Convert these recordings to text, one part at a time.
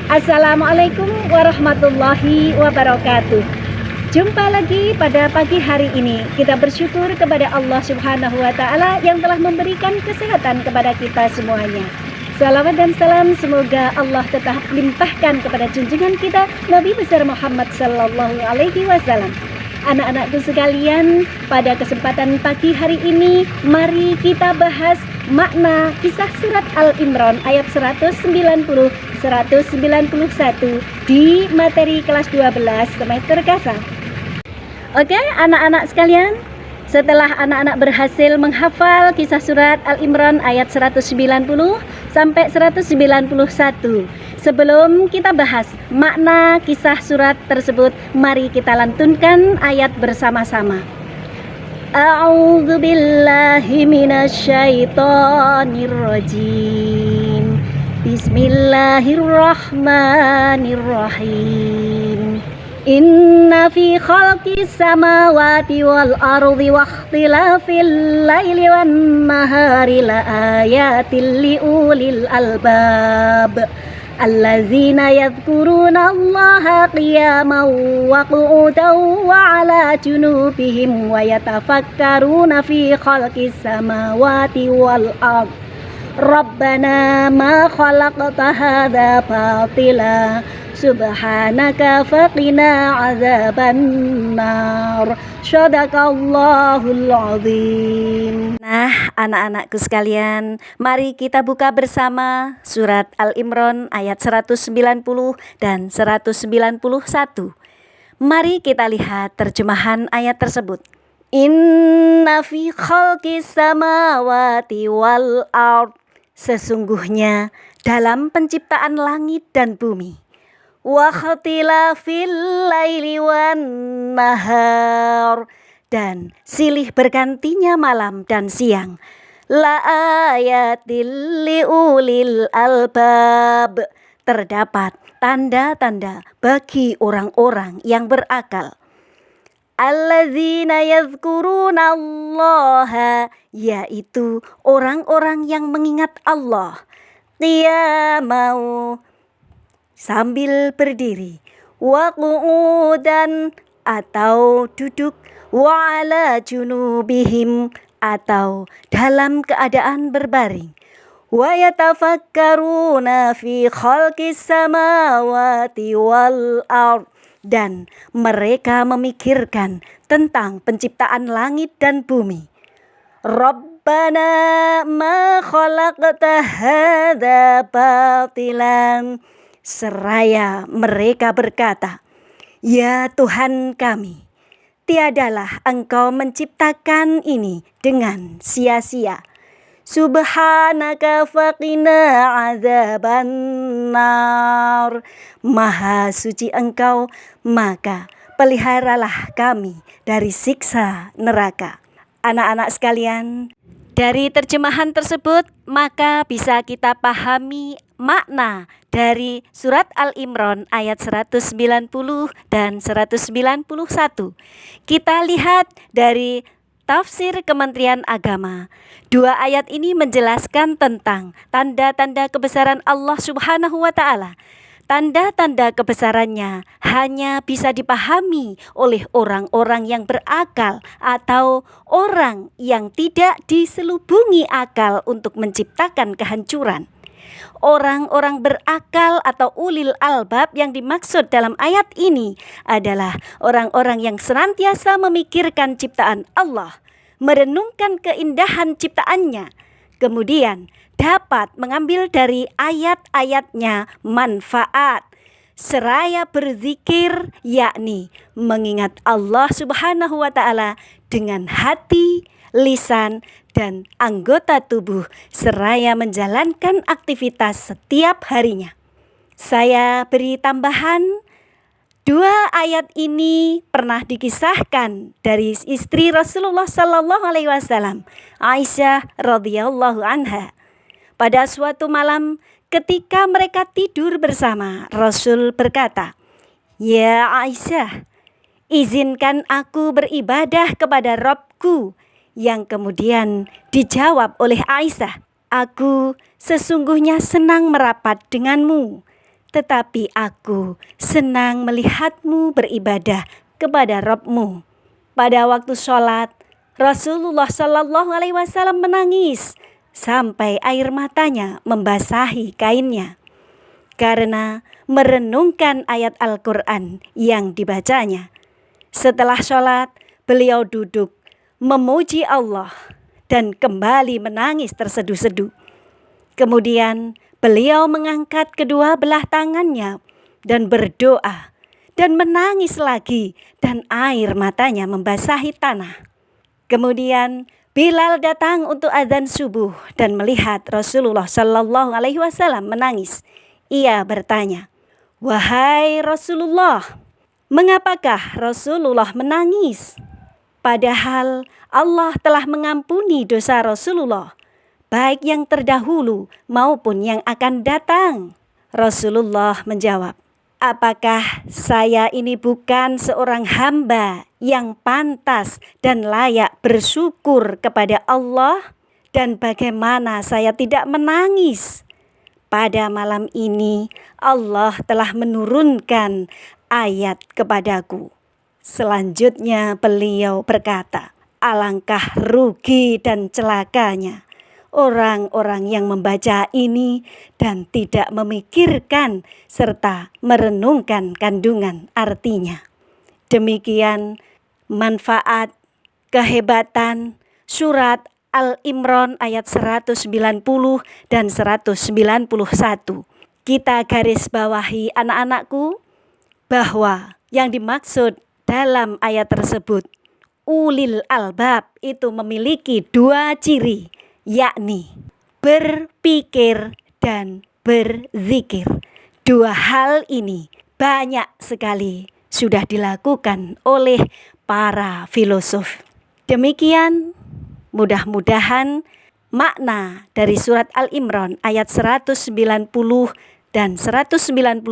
Assalamualaikum warahmatullahi wabarakatuh. Jumpa lagi pada pagi hari ini. Kita bersyukur kepada Allah Subhanahu wa Ta'ala yang telah memberikan kesehatan kepada kita semuanya. Salawat dan salam semoga Allah tetap limpahkan kepada junjungan kita Nabi besar Muhammad sallallahu alaihi wasallam. Anak-anakku sekalian, pada kesempatan pagi hari ini mari kita bahas makna kisah surat Al-Imran ayat 190-191 di materi kelas 12 semester kasar. Oke, anak-anak sekalian, setelah anak-anak berhasil menghafal kisah surat Al-Imran ayat 190 sampai 191, sebelum kita bahas makna kisah surat tersebut, mari kita lantunkan ayat bersama-sama. A'udzu billahi minasyaitonir rajim. Bismillahirrahmanirrahim. Inna fi khalqis samawati wal ardi wa ikhtilafil laili wan nahari la ayatil liulil albab allazina yadhkuruna Allaha qiyaman wa qu'udan wa 'ala junubihim wa yatafakkaruna fi khalqis samawati wal ardi Rabbana ma khalaqta hadza batila subhanaka faqina azabannar. Shadaqallahul azim. Nah, anak-anakku sekalian, mari kita buka bersama surat Al-Imran ayat 190 dan 191. Mari kita lihat terjemahan ayat tersebut. Inna fi khalqis samawati wal ard, sesungguhnya dalam penciptaan langit dan bumi, wa ikhtilafil laili wan nahar, dan silih bergantinya malam dan siang, la ayatil liulil albab, terdapat tanda-tanda bagi orang-orang yang berakal. Allazina yadhkuruna Allaha, yaitu orang-orang yang mengingat Allah, qiyamau, sambil berdiri, wa qu'udan, atau duduk, wa 'ala junubihim, atau dalam keadaan berbaring, wa yatafakkaruna fi khalqis samawati wal ard, dan mereka memikirkan tentang penciptaan langit dan bumi. Rabbana ma khalaqta hadza batilan, seraya mereka berkata, ya Tuhan kami, tiadalah Engkau menciptakan ini dengan sia-sia. Subhanaka faqina azabannar, Maha suci Engkau, maka peliharalah kami dari siksa neraka. Anak-anak sekalian, dari terjemahan tersebut maka bisa kita pahami makna dari surat Al-Imran ayat 190 dan 191. Kita lihat dari Tafsir Kementerian Agama. Dua ayat ini menjelaskan tentang tanda-tanda kebesaran Allah Subhanahu wa Ta'ala. Tanda-tanda kebesarannya hanya bisa dipahami oleh orang-orang yang berakal atau orang yang tidak diselubungi akal untuk menciptakan kehancuran. Orang-orang berakal atau ulil albab yang dimaksud dalam ayat ini adalah orang-orang yang senantiasa memikirkan ciptaan Allah, merenungkan keindahan ciptaannya, kemudian dapat mengambil dari ayat-ayatnya manfaat, seraya berzikir, yakni mengingat Allah Subhanahu wa Ta'ala dengan hati, lisan, dan anggota tubuh, seraya menjalankan aktivitas setiap harinya. Saya beri tambahan, dua ayat ini pernah dikisahkan dari istri Rasulullah Sallallahu Alaihi Wasallam, Aisyah radhiyallahu anha. Pada suatu malam ketika mereka tidur bersama, Rasul berkata, ya Aisyah, izinkan aku beribadah kepada Rabbku. Yang kemudian dijawab oleh Aisyah, aku sesungguhnya senang merapat denganmu. tetapi aku senang melihatmu beribadah kepada Rabb-mu. Pada waktu sholat, Rasulullah Shallallahu Alaihi Wasallam menangis sampai air matanya membasahi kainnya karena merenungkan ayat Al-Quran yang dibacanya. Setelah sholat, beliau duduk memuji Allah dan kembali menangis terseduh-seduh. Kemudian beliau mengangkat kedua belah tangannya dan berdoa dan menangis lagi dan air matanya membasahi tanah. Kemudian Bilal datang untuk azan subuh dan melihat Rasulullah Shallallahu Alaihi Wasallam menangis. Ia bertanya, "Wahai Rasulullah, mengapakah Rasulullah menangis? Padahal Allah telah mengampuni dosa Rasulullah, baik yang terdahulu maupun yang akan datang." Rasulullah menjawab, "Apakah saya ini bukan seorang hamba yang pantas dan layak bersyukur kepada Allah? Dan bagaimana saya tidak menangis? Pada malam ini Allah telah menurunkan ayat kepadaku." Selanjutnya beliau berkata, "Alangkah rugi dan celakanya orang-orang yang membaca ini dan tidak memikirkan serta merenungkan kandungan artinya." Demikian manfaat, kehebatan surat Al-Imran ayat 190 dan 191. Kita garis bawahi anak-anakku bahwa yang dimaksud dalam ayat tersebut, ulil albab itu memiliki dua ciri, yakni berpikir dan berzikir. Dua hal ini banyak sekali sudah dilakukan oleh para filosof. Demikian, mudah-mudahan makna dari surat Al-Imran ayat 190 dan 191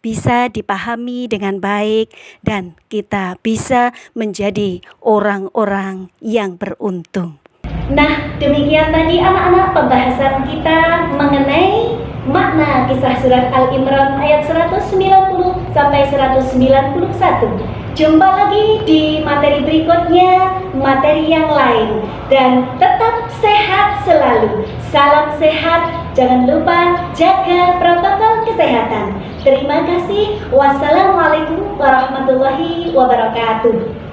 bisa dipahami dengan baik dan kita bisa menjadi orang-orang yang beruntung. Nah, demikian tadi anak-anak pembahasan kita mengenai makna kisah surat Al-Imran ayat 190 sampai 191. Jumpa lagi di materi berikutnya, materi yang lain. Dan tetap sehat selalu. Salam sehat, jangan lupa jaga protokol kesehatan. Terima kasih. Wassalamualaikum warahmatullahi wabarakatuh.